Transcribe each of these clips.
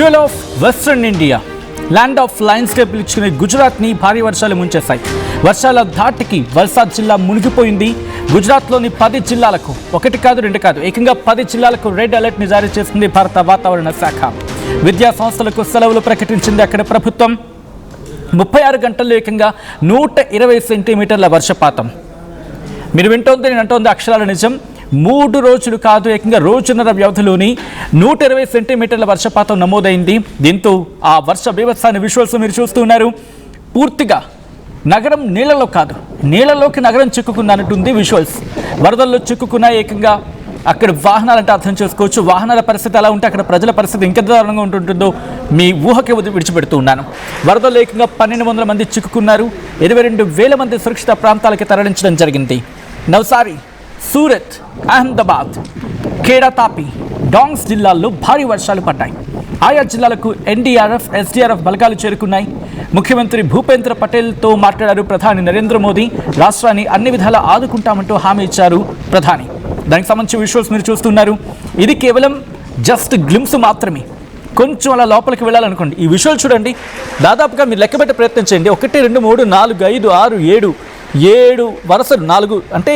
Jewel of western India, land of lions గా పిలుచుకునే గుజరాత్ని భారీ వర్షాలు ముంచేశాయి. వర్షాల ధాటికి వల్సాద్ జిల్లా మునిగిపోయింది. గుజరాత్లోని 10 జిల్లాలకు, ఒకటి కాదు రెండు కాదు, ఏకంగా 10 జిల్లాలకు రెడ్ అలర్ట్ని జారీ చేసింది భారత వాతావరణ శాఖ. విద్యా సంస్థలకు సెలవులు ప్రకటించింది అక్కడ ప్రభుత్వం. 36 గంటల్లో ఏకంగా 120 సెంటీమీటర్ల వర్షపాతం. మీరు వింటోంది, నేను అంటోంది అక్షరాల నిజం. 3 రోజులు కాదు, ఏకంగా రోజున్నర వ్యవధిలోని 120 సెంటీమీటర్ల వర్షపాతం నమోదైంది. దీంతో ఆ వర్ష బీభత్సాన్ని విజువల్స్ మీరు చూస్తున్నారు. పూర్తిగా నగరం నీళ్లలో కాదు, నీళ్లలోకి నగరం చిక్కుకుందన్నట్టుంది విజువల్స్. వరదల్లో చిక్కుకున్న ఏకంగా అక్కడ వాహనాలంటే అర్థం చేసుకోవచ్చు. వాహనాల పరిస్థితి ఎలా ఉంటే అక్కడ ప్రజల పరిస్థితి ఇంకెంత దారుణంగా ఉంటుందో మీ ఊహకే విడిచిపెడుతూ ఉన్నాను. వరదల్లో ఏకంగా 1200 మంది చిక్కుకున్నారు. 22,000 మంది సురక్షిత ప్రాంతాలకి తరలించడం జరిగింది. నవ్సారి, సూరత్, అహ్మదాబాద్, ఖేడా, తాపి, డాంగ్స్ జిల్లాల్లో భారీ వర్షాలు పడ్డాయి. ఆయా జిల్లాలకు ఎన్డీఆర్ఎఫ్, ఎస్డీఆర్ఎఫ్ బలగాలు చేరుకున్నాయి. ముఖ్యమంత్రి భూపేంద్ర పటేల్తో మాట్లాడారు ప్రధాని నరేంద్ర మోదీ. రాష్ట్రాన్ని అన్ని విధాలా ఆదుకుంటామంటూ హామీ ఇచ్చారు ప్రధాని. దానికి సంబంధించి విజువల్స్ మీరు చూస్తున్నారు. ఇది కేవలం జస్ట్ గ్లిమ్స్ మాత్రమే. కొంచెం అలా లోపలికి వెళ్ళాలనుకోండి. ఈ విజువల్ చూడండి. దాదాపుగా మీరు లెక్కబెట్టే ప్రయత్నం చేయండి. 1, 2, 3, 4, 5, 6, 7 వరుసలు 4 అంటే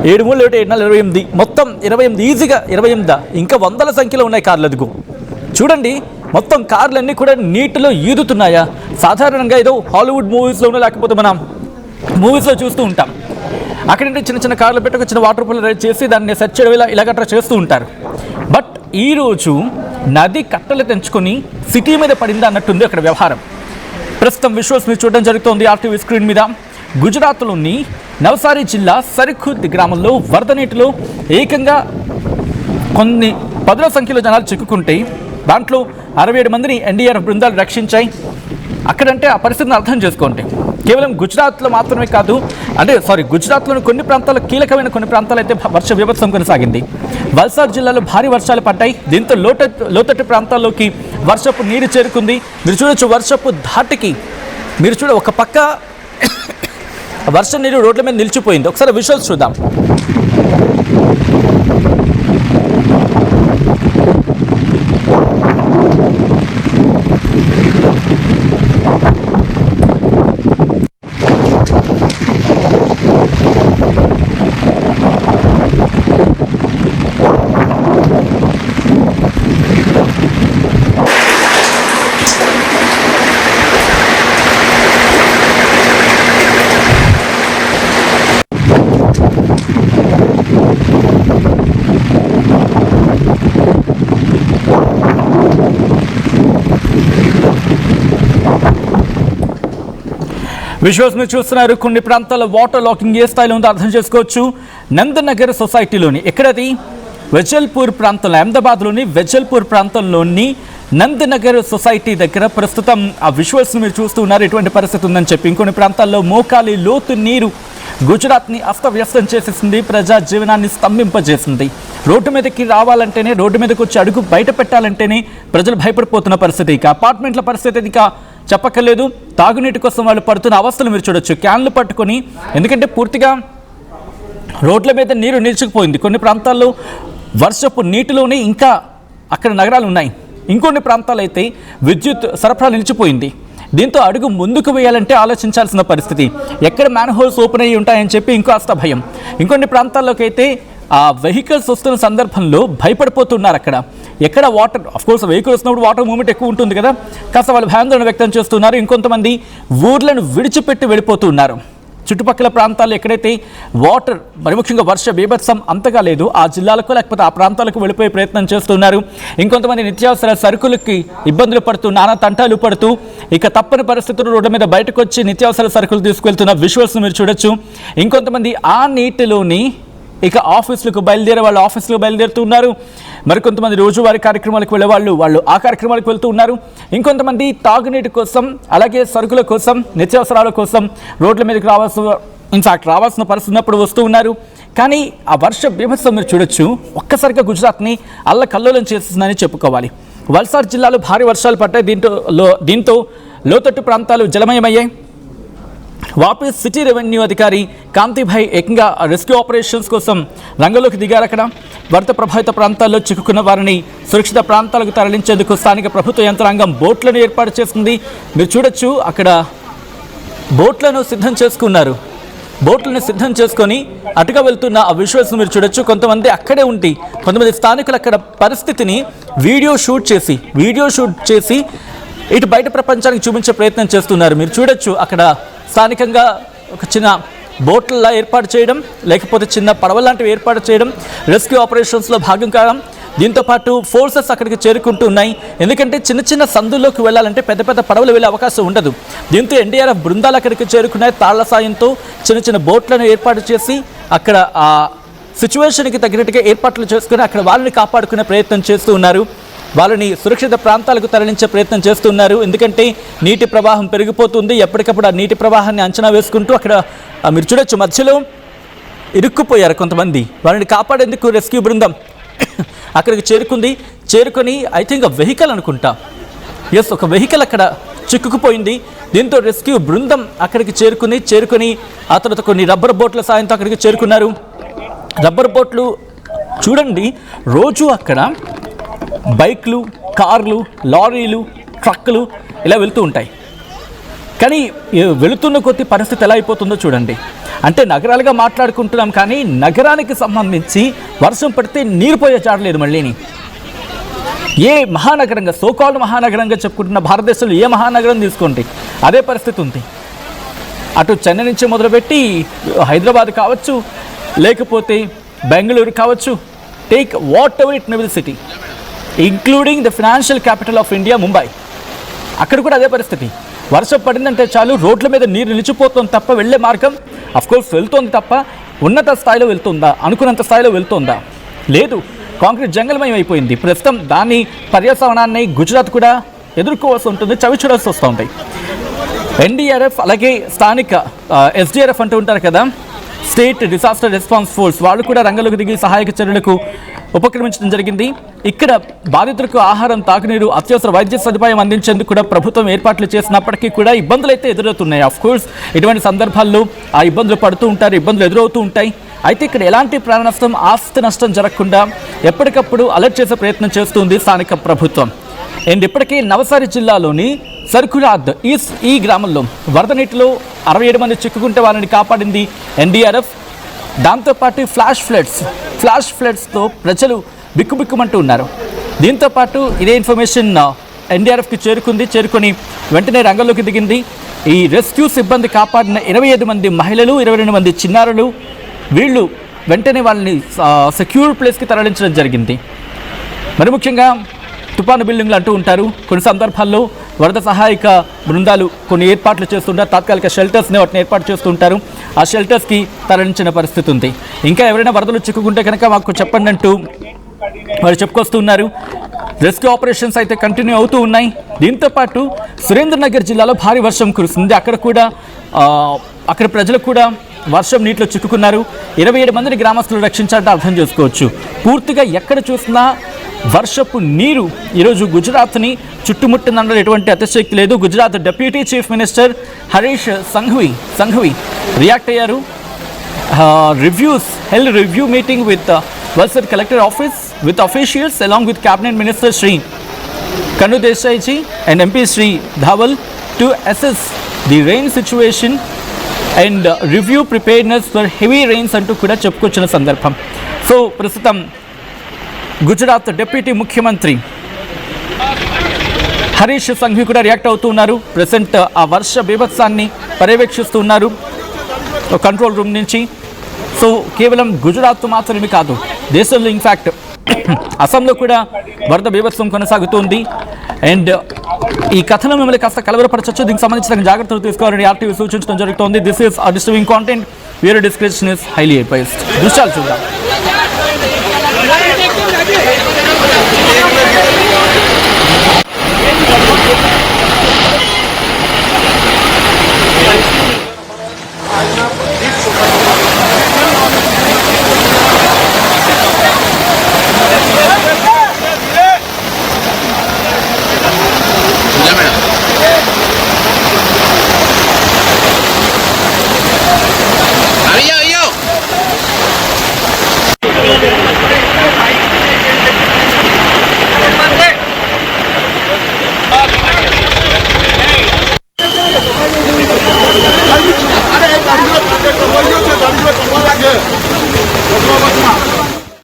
7, 3, 7, 4, 28, మొత్తం 28, ఈజీగా 28. ఇంకా వందల సంఖ్యలో ఉన్నాయి కార్లు. అదుగు చూడండి, మొత్తం కార్లన్నీ కూడా నీటిలో ఈదుతున్నాయా? సాధారణంగా ఏదో హాలీవుడ్ మూవీస్లోనూ లేకపోతే మనం మూవీస్లో చూస్తూ ఉంటాం. అక్కడంటే చిన్న చిన్న కార్లు పెట్టి ఒక చిన్న వాటర్ పూల్ రైడ్ చేసి దాన్ని సెట్ చేయడం ఇలాగట్రా చేస్తూ ఉంటారు. బట్ ఈరోజు నది కట్టలు తెంచుకొని సిటీ మీద పడింది అన్నట్టుంది అక్కడ వ్యవహారం. ప్రస్తుతం విజువల్స్ మీరు చూడడం జరుగుతోంది ఆర్టీవీ స్క్రీన్ మీద. గుజరాత్లోని నవ్సారి జిల్లా సరిఖుద్ గ్రామంలో వరద నీటిలో ఏకంగా కొన్ని 10ల సంఖ్యలో జనాలు చిక్కుకుంటే దాంట్లో 67 మందిని ఎన్డీఆర్ఎఫ్ బృందాలు రక్షించాయి. అక్కడంటే ఆ పరిస్థితిని అర్థం చేసుకోండి. కేవలం గుజరాత్లో మాత్రమే కాదు, గుజరాత్లోని కొన్ని ప్రాంతాలు, కీలకమైన కొన్ని ప్రాంతాలు అయితే వర్ష బీభత్సం కొనసాగింది. వల్సాద్ జిల్లాలో భారీ వర్షాలు పడ్డాయి. దీంతో లోతట్టు ప్రాంతాల్లోకి వర్షపు నీరు చేరుకుంది. మీరు చూడొచ్చు, వర్షపు ధాటికి మీరు ఒక పక్క వర్షం నీరు రోడ్ల మీద నిలిచిపోయింది. ఒకసారి విజువల్స్ చూద్దాం. విజువల్స్ మీరు చూస్తున్నారు. కొన్ని ప్రాంతాల్లో వాటర్ లాకింగ్ ఏ స్థాయిలో ఉందో అర్థం చేసుకోవచ్చు. నందనగర్ సొసైటీలోని, ఎక్కడది, వెజల్పూర్ ప్రాంతంలో, అహ్మదాబాద్లోని వెజల్పూర్ ప్రాంతంలోని నందనగర్ సొసైటీ దగ్గర ప్రస్తుతం ఆ విజువల్స్ మీరు చూస్తూ ఉన్నారు. ఎటువంటి పరిస్థితి ఉందని చెప్పి. ఇంకొన్ని ప్రాంతాల్లో మోకాలి లోతు నీరు గుజరాత్ని అస్తవ్యస్తం చేసేసింది. ప్రజా జీవనాన్ని స్తంభింపజేసింది. రోడ్డు మీదకి రావాలంటేనే, రోడ్డు మీదకి వచ్చి అడుగు బయట పెట్టాలంటేనే ప్రజలు భయపడిపోతున్న పరిస్థితి. ఇక అపార్ట్మెంట్ల పరిస్థితి ఇక చెప్పక్కర్లేదు. తాగునీటి కోసం వాళ్ళు పడుతున్న అవస్థలు మీరు చూడొచ్చు. క్యాన్లు పట్టుకొని, ఎందుకంటే పూర్తిగా రోడ్ల మీద నీరు నిలిచిపోయింది. కొన్ని ప్రాంతాల్లో వర్షపు నీటిలోనే ఇంకా అక్కడ నగరాలు ఉన్నాయి. ఇంకొన్ని ప్రాంతాలు అయితే విద్యుత్ సరఫరా నిలిచిపోయింది. దీంతో అడుగు ముందుకు వేయాలంటే ఆలోచించాల్సిన పరిస్థితి. ఎక్కడ మ్యాన్ హోల్స్ ఓపెన్ అయ్యి ఉంటాయని చెప్పి ఇంకాస్త భయం. ఇంకొన్ని ప్రాంతాల్లోకి అయితే ఆ వెహికల్స్ వస్తున్న సందర్భంలో భయపడిపోతున్నారు. అక్కడ ఎక్కడ వాటర్, అఫ్కోర్స్ వెహికల్ వస్తున్నప్పుడు వాటర్ మూవ్మెంట్ ఎక్కువ ఉంటుంది కదా, కాస్త వాళ్ళు భయాందోళన వ్యక్తం చేస్తున్నారు. ఇంకొంతమంది ఊర్లను విడిచిపెట్టి వెళ్ళిపోతున్నారు. చుట్టుపక్కల ప్రాంతాల్లో ఎక్కడైతే వాటర్, మరి ముఖ్యంగా వర్ష బీభత్సం అంతగా లేదు, ఆ జిల్లాలకు లేకపోతే ఆ ప్రాంతాలకు వెళ్ళిపోయే ప్రయత్నం చేస్తున్నారు. ఇంకొంతమంది నిత్యావసర సరుకులకి ఇబ్బందులు పడుతూ, నానా తంటాలు పడుతూ, ఇక తప్పని పరిస్థితులు రోడ్డు మీద బయటకు వచ్చి నిత్యావసర సరుకులు తీసుకెళ్తున్న విజువల్స్ మీరు చూడొచ్చు. ఇంకొంతమంది ఆ నీటిలోని ఇక ఆఫీసులకు బయలుదేరుతున్నారు. మరికొంతమంది రోజువారీ కార్యక్రమాలకు వెళ్ళే వాళ్ళు ఆ కార్యక్రమాలకు వెళ్తూ ఉన్నారు. ఇంకొంతమంది తాగునీటి కోసం, అలాగే సరుకుల కోసం, నిత్యావసరాల కోసం రోడ్ల మీదకి రావాల్సిన పరిస్థితి ఉన్నప్పుడు వస్తూ ఉన్నారు. కానీ ఆ వర్ష బీభత్సం మీరు చూడొచ్చు, ఒక్కసారిగా గుజరాత్ని అల్లకల్లోలం చేస్తుందని చెప్పుకోవాలి. వల్సాడ్ జిల్లాలో భారీ వర్షాలు పడ్డాయి. దీంతో లోతట్టు ప్రాంతాలు జలమయమయ్యాయి. వాపి సిటీ రెవెన్యూ అధికారి కాంతిభాయ్ ఏకంగా రెస్క్యూ ఆపరేషన్స్ కోసం రంగంలోకి దిగారు. అక్కడ వరద ప్రభావిత ప్రాంతాల్లో చిక్కుకున్న వారిని సురక్షిత ప్రాంతాలకు తరలించేందుకు స్థానిక ప్రభుత్వ యంత్రాంగం బోట్లను ఏర్పాటు చేస్తుంది. మీరు చూడొచ్చు, అక్కడ బోట్లను సిద్ధం చేసుకున్నారు. బోట్లను సిద్ధం చేసుకొని అటుగా వెళ్తున్న ఆ విజువల్స్ మీరు చూడొచ్చు. కొంతమంది అక్కడే ఉండి, కొంతమంది స్థానికులు అక్కడ పరిస్థితిని వీడియో షూట్ చేసి ఇటు బయట ప్రపంచానికి చూపించే ప్రయత్నం చేస్తున్నారు. మీరు చూడొచ్చు, అక్కడ స్థానికంగా ఒక చిన్న బోట్లలా ఏర్పాటు చేయడం, లేకపోతే చిన్న పడవ లాంటివి ఏర్పాటు చేయడం రెస్క్యూ ఆపరేషన్స్లో భాగం కావడం. దీంతోపాటు ఫోర్సెస్ అక్కడికి చేరుకుంటూ ఉన్నాయి. ఎందుకంటే చిన్న చిన్న సందుల్లోకి వెళ్ళాలంటే పెద్ద పెద్ద పడవలు వెళ్ళే అవకాశం ఉండదు. దీంతో ఎన్డీఆర్ఎఫ్ బృందాలు అక్కడికి చేరుకున్నాయి. తాళ్ల సాయంతో చిన్న చిన్న బోట్లను ఏర్పాటు చేసి అక్కడ ఆ సిచ్యువేషన్కి తగినట్టుగా ఏర్పాట్లు చేసుకుని అక్కడ వాళ్ళని కాపాడుకునే ప్రయత్నం చేస్తూ ఉన్నారు. వాళ్ళని సురక్షిత ప్రాంతాలకు తరలించే ప్రయత్నం చేస్తున్నారు. ఎందుకంటే నీటి ప్రవాహం పెరిగిపోతుంది. ఎప్పటికప్పుడు ఆ నీటి ప్రవాహాన్ని అంచనా వేసుకుంటూ అక్కడ మీరు చూడొచ్చు, మధ్యలో ఇరుక్కుపోయారు కొంతమంది. వాళ్ళని కాపాడేందుకు రెస్క్యూ బృందం అక్కడికి చేరుకొని ఐ థింక్ వెహికల్ అనుకుంటా, ఒక వెహికల్ అక్కడ చిక్కుకుపోయింది. దీంతో రెస్క్యూ బృందం అక్కడికి చేరుకొని ఆ తర్వాత కొన్ని రబ్బర్ బోట్ల సాయంతో అక్కడికి చేరుకున్నారు. రబ్బర్ బోట్లు చూడండి, రోజు అక్కడ బైక్లు, కార్లు, లారీలు, ట్రక్కులు ఇలా వెళ్తూ ఉంటాయి. కానీ వెళుతున్న కొద్ది పరిస్థితి ఎలా అయిపోతుందో చూడండి. అంటే నగరాలుగా మాట్లాడుకుంటున్నాం, కానీ నగరానికి సంబంధించి వర్షం పడితే నీరు పోయే చాడలేదు. మళ్ళీని ఏ మహానగరంగా, సోకాల్డ్ మహానగరంగా చెప్పుకుంటున్న భారతదేశంలో ఏ మహానగరం తీసుకోండి, అదే పరిస్థితి ఉంది. అటు చెన్నై నుంచి మొదలుపెట్టి హైదరాబాద్ కావచ్చు, లేకపోతే బెంగళూరు కావచ్చు, take what ever it may be city, including the financial capital of India Mumbai. అక్కడ కూడా అదే పరిస్థితి. వర్షం పడిందంటే చాలు రోడ్ల మీద నీరు నిలిచిపోతుంది తప్ప వెళ్ళే మార్గం అఫ్కోర్స్ వెళ్తోంది తప్ప ఉన్నత స్థాయిలో వెళ్తుందా, అనుకున్నంత స్థాయిలో వెళ్తుందా? లేదు. కాంక్రీట్ జంగలమయం అయిపోయింది. ప్రస్తుతం దాని పర్యావరణాన్ని గుజరాత్ కూడా ఎదుర్కోవాల్సి ఉంటుంది, చవి చూడాల్సి వస్తూ ఉంటాయి. ఎన్డీఆర్ఎఫ్ అలాగే స్థానిక ఎస్డీఆర్ఎఫ్ అంటూ ఉంటారు కదా, స్టేట్ డిసాస్టర్ రెస్పాన్స్ ఫోర్స్, వాళ్ళు కూడా రంగంలోకి దిగి సహాయక చర్యలకు ఉపక్రమించడం జరిగింది. ఇక్కడ బాధితులకు ఆహారం, తాగునీరు, అత్యవసర వైద్య సదుపాయం అందించేందుకు కూడా ప్రభుత్వం ఏర్పాట్లు చేసినప్పటికీ కూడా ఇబ్బందులు అయితే ఎదురవుతున్నాయి. కోర్స్ ఇటువంటి సందర్భాల్లో ఆ ఇబ్బందులు పడుతూ ఉంటారు, ఇబ్బందులు ఎదురవుతూ ఉంటాయి. అయితే ఇక్కడ ఎలాంటి ప్రాణ నష్టం, ఆస్తి నష్టం జరగకుండా ఎప్పటికప్పుడు అలర్ట్ చేసే ప్రయత్నం చేస్తుంది స్థానిక ప్రభుత్వం. అండ్ ఇప్పటికే నవసారి జిల్లాలోని సర్కులాద్ ఈ గ్రామంలో వరద నీటిలో 67 మంది చిక్కుకుంటే వారిని కాపాడింది ఎన్డీఆర్ఎఫ్. దాంతోపాటు ఫ్లాష్ ఫ్లడ్స్తో ప్రజలు బిక్కుబిక్కుమంటూ ఉన్నారు. దీంతోపాటు ఇదే ఇన్ఫర్మేషన్ ఎన్డీఆర్ఎఫ్కి చేరుకొని వెంటనే రంగంలోకి దిగింది. ఈ రెస్క్యూ సిబ్బంది కాపాడిన 25 మంది మహిళలు, 22 మంది చిన్నారులు, వీళ్ళు వెంటనే వాళ్ళని సెక్యూర్ ప్లేస్కి తరలించడం జరిగింది. మరి ముఖ్యంగా తుఫాను బిల్డింగ్లు అంటూ ఉంటారు. కొన్ని సందర్భాల్లో వరద సహాయక బృందాలు కొన్ని ఏర్పాట్లు చేస్తుంటారు, తాత్కాలిక షెల్టర్స్ని వాటిని ఏర్పాటు చేస్తుంటారు. ఆ షెల్టర్స్కి తరలించిన పరిస్థితి ఉంది. ఇంకా ఎవరైనా వరదలు చిక్కుకుంటే కనుక మాకు చెప్పండి అంటూ వారు చెప్పుకొస్తున్నారు. రెస్క్యూ ఆపరేషన్స్ అయితే కంటిన్యూ అవుతూ ఉన్నాయి. దీంతోపాటు సురేంద్రనగర్ జిల్లాలో భారీ వర్షం కురుస్తుంది. అక్కడ ప్రజలు కూడా వర్షం నీటిలో చిక్కుకున్నారు. 27 మందిని గ్రామస్తులు రక్షించాలంటే అర్థం చేసుకోవచ్చు. పూర్తిగా ఎక్కడ చూసినా వర్షపు నీరు ఈరోజు గుజరాత్ని చుట్టుముట్టిందన్న ఎటువంటి అతిశక్తి లేదు. Gujarat deputy chief minister Harish Sanghavi react అయ్యారు. Review meeting with Valsad collector office with officials along with cabinet minister Shri Kanu Desai ji and MP Shri Dhawal to assess the rain situation and review preparedness for heavy rains అంటూ కూడా చెప్పుకొచ్చిన సందర్భం. So ప్రస్తుతం Gujarat deputy ముఖ్యమంత్రి హరీష్ సంఘవి కూడా react అవుతూ ఉన్నారు. Present ఆ వర్ష బీభత్సాన్ని పర్యవేక్షిస్తూ ఉన్నారు కంట్రోల్ రూమ్ నుంచి. సో కేవలం గుజరాత్ మాత్రమే కాదు, దేశంలో ఇన్ఫ్యాక్ట్ అస్సాంలో కూడా వరద బీభత్సం కొనసాగుతుంది. అండ్ ఈ కథలో మిమ్మల్ని కాస్త కలవరపరచవచ్చు. దీనికి సంబంధించిన జాగ్రత్తలు తీసుకోవాలని ఆర్టీవీ సూచించడం జరుగుతోంది. దిస్ ఈస్ డిస్టర్బింగ్ కాంటెంట్, వేరే డిస్క్రిప్షన్ ఇస్ హైలీ అడ్వైజ్డ్. దృశ్యాలు చూద్దాం.